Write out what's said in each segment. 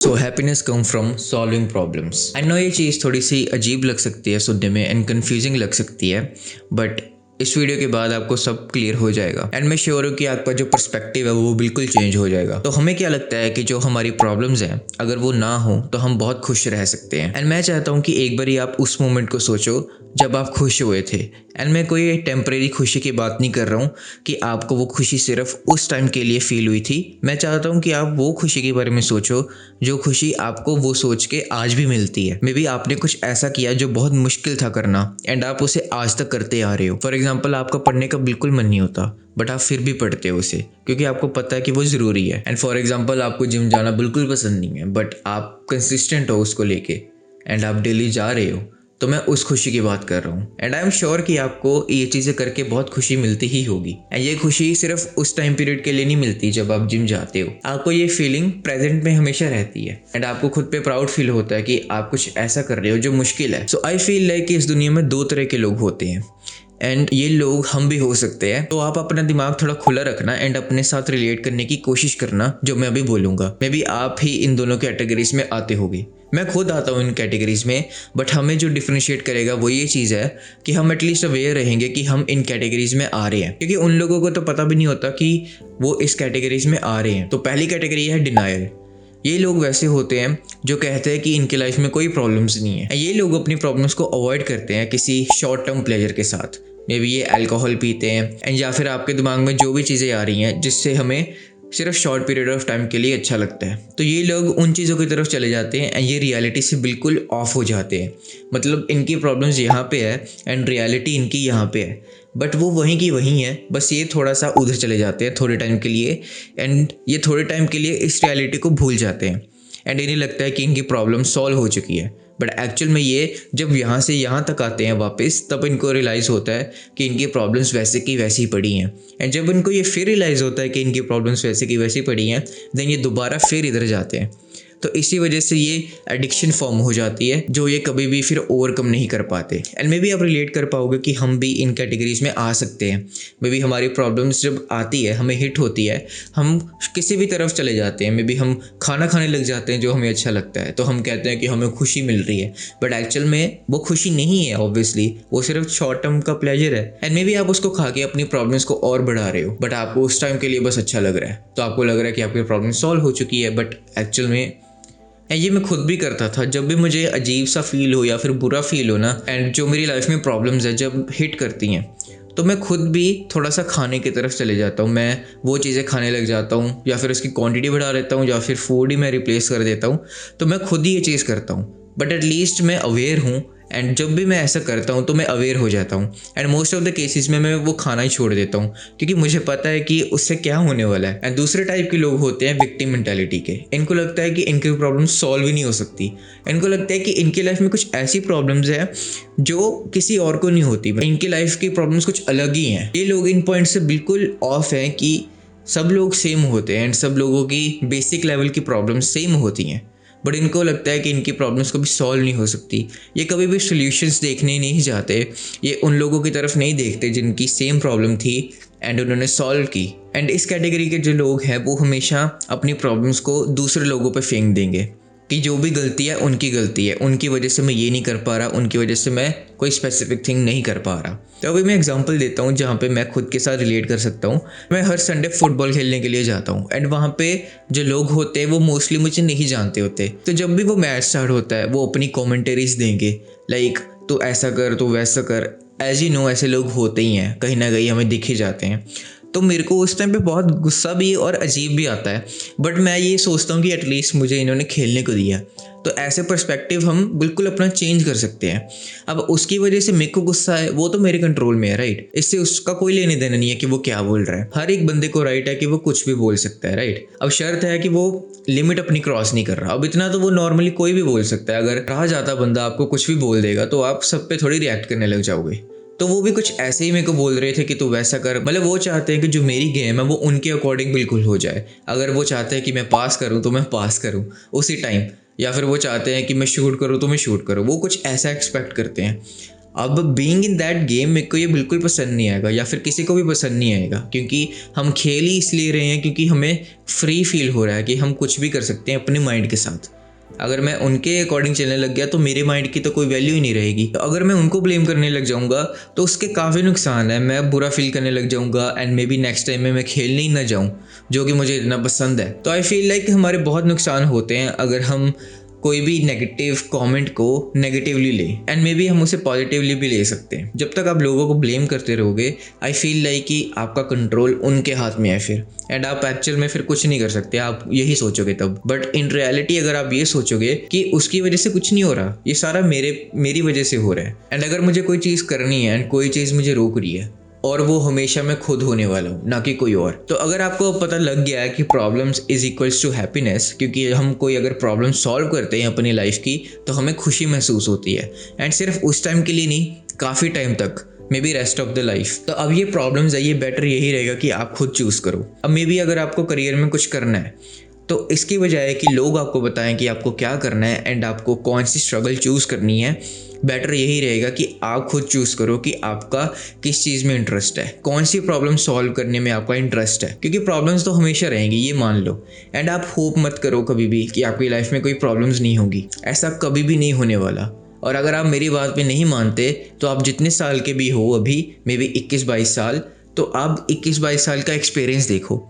So happiness come from solving problems. I know ये चीज़ थोड़ी सी अजीब लग सकती है सुनने में एंड कन्फ्यूजिंग लग सकती है, बट इस वीडियो के बाद आपको सब क्लियर हो जाएगा एंड मैं श्योर हूँ कि आपका जो पर्सपेक्टिव है वो बिल्कुल चेंज हो जाएगा। तो हमें क्या लगता है कि जो हमारी प्रॉब्लम्स हैं अगर वो ना हो तो हम बहुत खुश रह सकते हैं। एंड मैं चाहता हूँ कि एक बार आप उस मोमेंट को सोचो जब आप खुश हुए थे। एंड मैं कोई टेम्परेरी खुशी की बात नहीं कर रहा हूँ कि आपको वो खुशी सिर्फ उस टाइम के लिए फील हुई थी। मैं चाहता हूँ कि आप वो खुशी के बारे में सोचो जो खुशी आपको वो सोच के आज भी मिलती है। मे बी आपने कुछ ऐसा किया जो बहुत मुश्किल था करना एंड आप उसे आज तक करते आ रहे हो। फॉर एग्जाम्पल, आपका पढ़ने का बिल्कुल मन नहीं होता बट आप फिर भी पढ़ते हो उसे क्योंकि आपको पता है कि वो ज़रूरी है। एंड फॉर एग्जाम्पल, आपको जिम जाना बिल्कुल पसंद नहीं है बट आप कंसिस्टेंट हो उसको लेके एंड आप डेली जा रहे हो। तो मैं उस खुशी की बात कर रहा हूँ एंड आई एम श्योर कि आपको ये चीज़ें करके बहुत खुशी मिलती ही होगी। एंड ये खुशी सिर्फ उस टाइम पीरियड के लिए नहीं मिलती जब आप जिम जाते हो। आपको ये फीलिंग प्रेजेंट में हमेशा रहती है एंड आपको खुद पे प्राउड फील होता है कि आप कुछ ऐसा कर रहे हो जो मुश्किल है। सो आई फील लाइक कि इस दुनिया में दो तरह के लोग होते हैं एंड ये लोग हम भी हो सकते हैं। तो आप अपना दिमाग थोड़ा खुला रखना एंड अपने साथ रिलेट करने की कोशिश करना जो मैं अभी बोलूँगा। मे बी आप ही इन दोनों कैटेगरीज में आते होगे। मैं खुद आता हूँ इन कैटेगरीज में, बट हमें जो डिफ्रेंशिएट करेगा वो ये चीज़ है कि हम एटलीस्ट अवेयर रहेंगे कि हम इन कैटेगरीज में आ रहे हैं, क्योंकि उन लोगों को तो पता भी नहीं होता कि वो इस कैटेगरीज में आ रहे हैं। तो पहली कैटेगरी है डिनायल। ये लोग वैसे होते हैं जो कहते हैं कि इनकी लाइफ में कोई प्रॉब्लम्स नहीं है। ये लोग अपनी प्रॉब्लम्स को अवॉइड करते हैं किसी शॉर्ट टर्म प्लेजर के साथ। मे बी ये अल्कोहल पीते हैं एंड या फिर आपके दिमाग में जो भी चीज़ें आ रही हैं जिससे हमें सिर्फ शॉर्ट पीरियड ऑफ टाइम के लिए अच्छा लगता है, तो ये लोग उन चीज़ों की तरफ चले जाते हैं एंड ये रियलिटी से बिल्कुल ऑफ हो जाते हैं। मतलब इनकी प्रॉब्लम्स यहाँ पे है एंड रियलिटी इनकी यहाँ पे है, बट वो वहीं की वहीं है, बस ये थोड़ा सा उधर चले जाते हैं थोड़े टाइम के लिए एंड ये थोड़े टाइम के लिए इस रियलिटी को भूल जाते हैं एंड इन्हें लगता है कि इनकी प्रॉब्लम सॉल्व हो चुकी है। बट एक्चुअल में ये जब यहाँ से यहाँ तक आते हैं वापस, तब इनको रियलाइज़ होता है कि इनकी प्रॉब्लम्स वैसे की वैसी पड़ी हैं। एंड जब इनको ये फिर रियलाइज़ होता है कि इनकी प्रॉब्लम्स वैसे की वैसी पड़ी हैं, देन ये दोबारा फिर इधर जाते हैं। तो इसी वजह से ये एडिक्शन फॉर्म हो जाती है जो ये कभी भी फिर ओवरकम नहीं कर पाते। एंड मे बी आप रिलेट कर पाओगे कि हम भी इन कैटेगरीज में आ सकते हैं। मे बी हमारी प्रॉब्लम्स जब आती है, हमें हिट होती है, हम किसी भी तरफ चले जाते हैं। मे बी हम खाना खाने लग जाते हैं जो हमें अच्छा लगता है, तो हम कहते हैं कि हमें खुशी मिल रही है, बट एक्चुअल में वो खुशी नहीं है। ऑब्वियसली वो सिर्फ शॉर्ट टर्म का प्लेजर है एंड मे बी आप उसको खा के अपनी प्रॉब्लम्स को और बढ़ा रहे हो, बट आपको उस टाइम के लिए बस अच्छा लग रहा है। तो आपको लग रहा है कि आपकी प्रॉब्लम सॉल्व हो चुकी है, बट एक्चुअल में ये मैं खुद भी करता था। जब भी मुझे अजीब सा फील हो या फिर बुरा फील हो ना, एंड जो मेरी लाइफ में प्रॉब्लम्स है जब हिट करती हैं, तो मैं खुद भी थोड़ा सा खाने की तरफ चले जाता हूँ। मैं वो चीज़ें खाने लग जाता हूँ या फिर उसकी क्वांटिटी बढ़ा देता हूँ या फिर फूड ही मैं रिप्लेस कर देता हूँ। तो मैं खुद ही ये चीज़ करता हूँ, बट एटलीस्ट मैं अवेयर हूँ एंड जब भी मैं ऐसा करता हूँ तो मैं अवेयर हो जाता हूँ and most of the cases में मैं वो खाना ही छोड़ देता हूँ क्योंकि मुझे पता है कि उससे क्या होने वाला है। एंड दूसरे टाइप के लोग होते हैं विक्टिम मेंटालिटी के। इनको लगता है कि इनकी प्रॉब्लम सॉल्व ही नहीं हो सकती। इनको लगता है कि इनकी लाइफ में कुछ ऐसी प्रॉब्लम्स है जो किसी और को नहीं होती, इनकी लाइफ की प्रॉब्लम्स कुछ अलग ही हैं। ये लोग इन पॉइंट से बिल्कुल ऑफ हैं कि सब लोग सेम होते हैं एंड सब लोगों की बेसिक लेवल की प्रॉब्लम्स सेम होती हैं, बट इनको लगता है कि इनकी प्रॉब्लम्स कभी सॉल्व नहीं हो सकती। ये कभी भी सॉल्यूशंस देखने नहीं जाते। ये उन लोगों की तरफ नहीं देखते जिनकी सेम प्रॉब्लम थी एंड उन्होंने सॉल्व की। एंड इस कैटेगरी के जो लोग हैं वो हमेशा अपनी प्रॉब्लम्स को दूसरे लोगों पर फेंक देंगे कि जो भी गलती है उनकी गलती है, उनकी वजह से मैं ये नहीं कर पा रहा, उनकी वजह से मैं कोई स्पेसिफिक थिंग नहीं कर पा रहा। तो अभी मैं एग्जांपल देता हूँ जहाँ पे मैं खुद के साथ रिलेट कर सकता हूँ। मैं हर संडे फुटबॉल खेलने के लिए जाता हूँ एंड वहाँ पे जो लोग होते हैं वो मोस्टली मुझे नहीं जानते होते। तो जब भी वो मैच स्टार्ट होता है वो अपनी कॉमेंटरीज देंगे, लाइक तो ऐसा कर, तो वैसा कर। एज यू नो, ऐसे लोग होते ही हैं, कहीं ना कहीं हमें दिख ही जाते हैं। तो मेरे को उस टाइम पे बहुत गुस्सा भी और अजीब भी आता है, बट मैं ये सोचता हूँ कि एटलीस्ट मुझे इन्होंने खेलने को दिया। तो ऐसे पर्सपेक्टिव हम बिल्कुल अपना चेंज कर सकते हैं। अब उसकी वजह से मेरे को गुस्सा है, वो तो मेरे कंट्रोल में है, राइट। इससे उसका कोई लेने देना नहीं है कि वो क्या बोल रहा है। हर एक बंदे को राइट है कि वो कुछ भी बोल सकता है, राइट। अब शर्त है कि वो लिमिट अपनी क्रॉस नहीं कर रहा। अब इतना तो वो नॉर्मली कोई भी बोल सकता है। अगर रहा जाता बंदा आपको कुछ भी बोल देगा तो आप सब पे थोड़ी रिएक्ट करने लग जाओगे। तो वो भी कुछ ऐसे ही मेरे को बोल रहे थे कि तू वैसा कर। मतलब वो चाहते हैं कि जो मेरी गेम है वो उनके अकॉर्डिंग बिल्कुल हो जाए। अगर वो चाहते हैं कि मैं पास करूं तो मैं पास करूं उसी टाइम, या फिर वो चाहते हैं कि मैं शूट करूं तो मैं शूट करूं। वो कुछ ऐसा एक्सपेक्ट करते हैं। अब बीइंग इन दैट गेम मेरे को ये बिल्कुल पसंद नहीं आएगा, या फिर किसी को भी पसंद नहीं आएगा, क्योंकि हम खेल ही इसलिए रहे हैं क्योंकि हमें फ्री फील हो रहा है कि हम कुछ भी कर सकते हैं अपने माइंड के साथ। अगर मैं उनके अकॉर्डिंग चलने लग गया तो मेरे माइंड की तो कोई वैल्यू ही नहीं रहेगी। तो अगर मैं उनको ब्लेम करने लग जाऊंगा तो उसके काफ़ी नुकसान है। मैं बुरा फील करने लग जाऊंगा and may be next time में मैं खेलने ही ना जाऊं, जो कि मुझे इतना पसंद है। तो आई फील लाइक हमारे बहुत नुकसान होते हैं अगर हम कोई भी नेगेटिव कमेंट को नेगेटिवली ले, एंड मे बी हम उसे पॉजिटिवली भी ले सकते हैं। जब तक आप लोगों को ब्लेम करते रहोगे, आई फील लाइक कि आपका कंट्रोल उनके हाथ में है फिर, एंड आप एक्चुअल में फिर कुछ नहीं कर सकते। आप यही सोचोगे तब, बट इन रियलिटी अगर आप ये सोचोगे कि उसकी वजह से कुछ नहीं हो रहा, ये सारा मेरी वजह से हो रहा है, एंड अगर मुझे कोई चीज़ करनी है एंड कोई चीज़ मुझे रोक रही है, और वो हमेशा मैं खुद होने वाला हूँ, ना कि कोई और। तो अगर आपको पता लग गया है कि problems is equals to happiness, क्योंकि हम कोई अगर प्रॉब्लम सॉल्व करते हैं अपनी लाइफ की तो हमें खुशी महसूस होती है, एंड सिर्फ उस टाइम के लिए नहीं, काफ़ी टाइम तक, may be rest of the life. तो अब ये प्रॉब्लम्स है, ये बेटर यही रहेगा कि आप खुद चूज़ करो। अब मे बी अगर आपको करियर में कुछ करना है तो इसकी बजाय कि लोग आपको बताएं कि आपको क्या करना है एंड आपको कौन सी स्ट्रगल चूज़ करनी है, बेटर यही रहेगा कि आप खुद चूज़ करो कि आपका किस चीज़ में इंटरेस्ट है, कौन सी प्रॉब्लम सॉल्व करने में आपका इंटरेस्ट है। क्योंकि प्रॉब्लम्स तो हमेशा रहेंगी, ये मान लो, एंड आप होप मत करो कभी भी कि आपकी लाइफ में कोई प्रॉब्लम्स नहीं होगी। ऐसा कभी भी नहीं होने वाला। और अगर आप मेरी बात पे नहीं मानते तो आप जितने साल के भी हो, अभी मे बी 21-22 साल, तो आप 21-22 साल का एक्सपीरियंस देखो।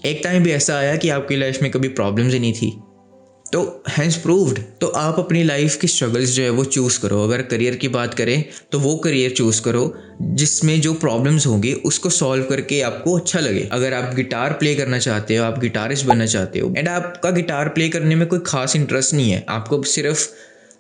एक टाइम भी ऐसा आया कि आपकी लाइफ में कभी प्रॉब्लम्स ही नहीं थी, तो हैंस प्रूव्ड। तो आप अपनी लाइफ की स्ट्रगल्स जो है वो चूज़ करो। अगर करियर की बात करें तो वो करियर चूज़ करो जिसमें जो प्रॉब्लम्स होंगी उसको सॉल्व करके आपको अच्छा लगे। अगर आप गिटार प्ले करना चाहते हो, आप गिटारिस्ट बनना चाहते हो, एंड आपका गिटार प्ले करने में कोई खास इंटरेस्ट नहीं है,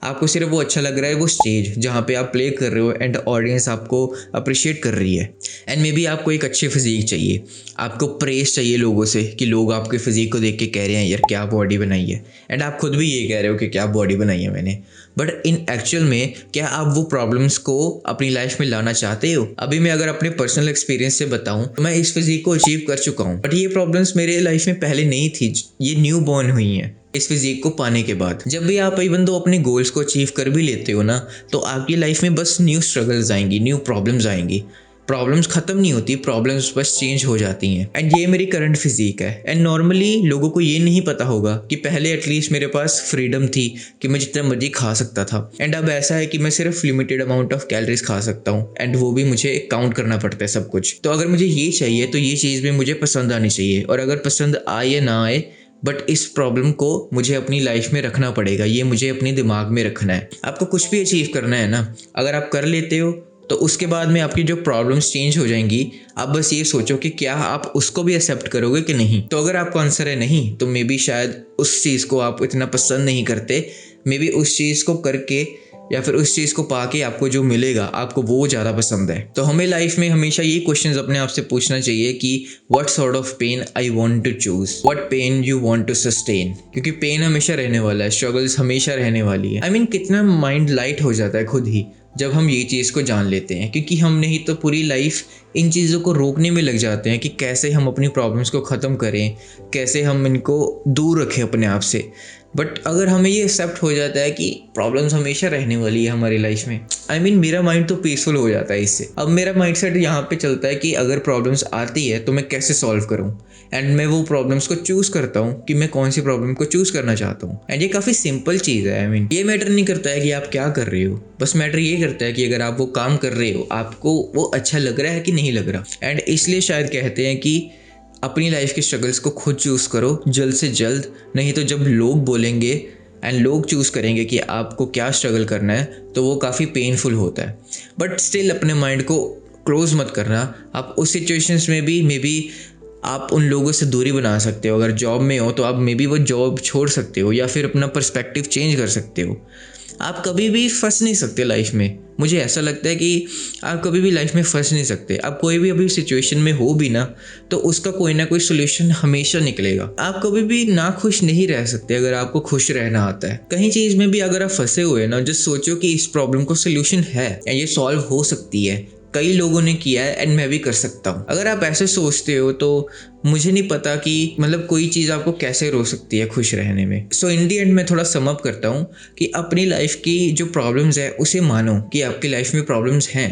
आपको सिर्फ वो अच्छा लग रहा है, वो स्टेज जहाँ पे आप प्ले कर रहे हो एंड ऑडियंस आपको अप्रिशिएट कर रही है, एंड मे बी आपको एक अच्छी फिजिक चाहिए, आपको प्रेस चाहिए लोगों से कि लोग आपके फिजिक को देख के कह रहे हैं यार क्या बॉडी बनाई है, एंड आप खुद भी ये कह रहे हो कि क्या बॉडी बनाई है मैंने। बट इन एक्चुअल में क्या आप वो प्रॉब्लम्स को अपनी लाइफ में लाना चाहते हो? अभी मैं अगर अपने पर्सनल एक्सपीरियंस से बताऊं तो मैं इस फिजिक को अचीव कर चुका हूं, बट ये प्रॉब्लम्स मेरे लाइफ में पहले नहीं थी, ये न्यू बॉर्न हुई हैं इस फिजिक को पाने के बाद। जब भी आप इवन दो अपने गोल्स को अचीव कर भी लेते हो ना, तो आपकी लाइफ में बस न्यू स्ट्रगल्स आएंगी, न्यू प्रॉब्लम्स आएंगी। प्रॉब्लम्स खत्म नहीं होती, प्रॉब्लम्स बस चेंज हो जाती हैं। एंड ये मेरी करंट फिजिक है। एंड नॉर्मली लोगों को ये नहीं पता होगा कि पहले एटलीस्ट मेरे पास फ्रीडम थी कि मैं जितना मर्जी खा सकता था, एंड अब ऐसा है कि मैं सिर्फ लिमिटेड अमाउंट ऑफ कैलोरीज खा सकता हूँ, एंड वो भी मुझे काउंट करना पड़ता है सब कुछ। तो अगर मुझे ये चाहिए तो ये चीज़ भी मुझे पसंद आनी चाहिए, और अगर पसंद आए या ना आए, बट इस प्रॉब्लम को मुझे अपनी लाइफ में रखना पड़ेगा, ये मुझे अपने दिमाग में रखना है। आपको कुछ भी अचीव करना है ना, अगर आप कर लेते हो तो उसके बाद में आपकी जो प्रॉब्लम्स चेंज हो जाएंगी। आप बस ये सोचो कि क्या आप उसको भी एक्सेप्ट करोगे कि नहीं। तो अगर आपका आंसर है नहीं, तो मे बी शायद उस चीज़ को आप इतना पसंद नहीं करते, मे बी उस चीज़ को करके या फिर उस चीज़ को पाके आपको जो मिलेगा आपको वो ज़्यादा पसंद है। तो हमें लाइफ में हमेशा ये क्वेश्चंस अपने आप से पूछना चाहिए कि what sort of pain I want to choose, what pain you want to sustain. क्योंकि पेन हमेशा रहने वाला है, स्ट्रगल्स हमेशा रहने वाली है। आई मीन कितना माइंड लाइट हो जाता है खुद ही जब हम ये चीज़ को जान लेते हैं, क्योंकि हम नहीं तो पूरी लाइफ इन चीज़ों को रोकने में लग जाते हैं कि कैसे हम अपनी प्रॉब्लम्स को ख़त्म करें, कैसे हम इनको दूर रखें अपने आप से। बट अगर हमें ये एक्सेप्ट हो जाता है कि प्रॉब्लम्स हमेशा रहने वाली है हमारी लाइफ में, आई मीन मेरा माइंड तो पीसफुल हो जाता है इससे। अब मेरा माइंडसेट यहाँ पे चलता है कि अगर प्रॉब्लम्स आती है तो मैं कैसे सॉल्व करूँ, एंड मैं वो प्रॉब्लम्स को चूज़ करता हूँ कि मैं कौन सी प्रॉब्लम को चूज़ करना चाहता हूँ। एंड ये काफ़ी सिंपल चीज़ है। आई मीन ये मैटर नहीं करता है कि आप क्या कर रहे हो, बस मैटर ये करता है कि अगर आप वो काम कर रहे हो आपको वो अच्छा लग रहा है कि नहीं लग रहा। एंड इसलिए शायद कहते हैं कि अपनी लाइफ के स्ट्रगल्स को खुद चूज़ करो जल्द से जल्द, नहीं तो जब लोग बोलेंगे एंड लोग चूज़ करेंगे कि आपको क्या स्ट्रगल करना है तो वो काफ़ी पेनफुल होता है। बट स्टिल अपने माइंड को क्लोज मत करना। आप उस सिचुएशंस में भी मे बी आप उन लोगों से दूरी बना सकते हो। अगर जॉब में हो तो आप मे बी वो जॉब छोड़ सकते हो या फिर अपना पर्सपेक्टिव चेंज कर सकते हो। आप कभी भी फंस नहीं सकते लाइफ में। मुझे ऐसा लगता है कि आप कभी भी लाइफ में फंस नहीं सकते। आप कोई भी अभी सिचुएशन में हो भी ना तो उसका कोई ना कोई सोल्यूशन हमेशा निकलेगा। आप कभी भी ना खुश नहीं रह सकते अगर आपको खुश रहना आता है। कहीं चीज़ में भी अगर आप फंसे हुए ना, जस्ट सोचो कि इस प्रॉब्लम को सोल्यूशन है या ये सॉल्व हो सकती है, कई लोगों ने किया है एंड मैं भी कर सकता हूँ। अगर आप ऐसे सोचते हो तो मुझे नहीं पता कि मतलब कोई चीज़ आपको कैसे रोक सकती है खुश रहने में। सो इन दी एंड मैं थोड़ा सम अप करता हूँ कि अपनी लाइफ की जो प्रॉब्लम्स है उसे मानो कि आपकी लाइफ में प्रॉब्लम्स हैं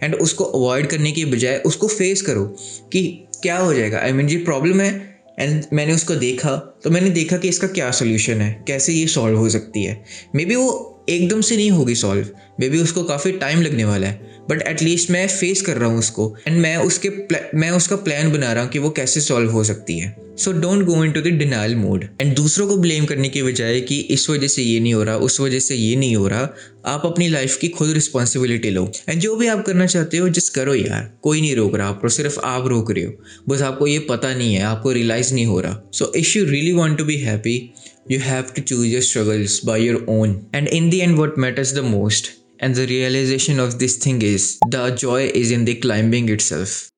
एंड उसको अवॉइड करने की बजाय उसको फेस करो कि क्या हो जाएगा। आई मीन ये प्रॉब्लम है एंड मैंने उसको देखा तो मैंने देखा कि इसका क्या सोल्यूशन है, कैसे ये सॉल्व हो सकती है। मे बी वो एकदम से नहीं होगी सॉल्व, मे बी उसको काफ़ी टाइम लगने वाला है, बट एटलीस्ट मैं फेस कर रहा हूँ उसको एंड मैं उसका प्लान बना रहा हूँ कि वो कैसे सॉल्व हो सकती है। So don't go into the denial mode and दूसरों को ब्लेम करने की बजाय कि इस वजह से ये नहीं हो रहा, उस वजह से ये नहीं हो रहा, आप अपनी लाइफ की खुद रिस्पॉन्सिबिलिटी लो एंड जो भी आप करना चाहते हो जस्ट करो यार, कोई नहीं रोक रहा आपको, सिर्फ आप रोक रहे हो, बस आपको ये पता नहीं है, आपको रियलाइज नहीं हो रहा। So if you really want to be happy you have to choose your struggles by your own, and in the end what matters the most and the realization of this thing is the joy is in the climbing itself.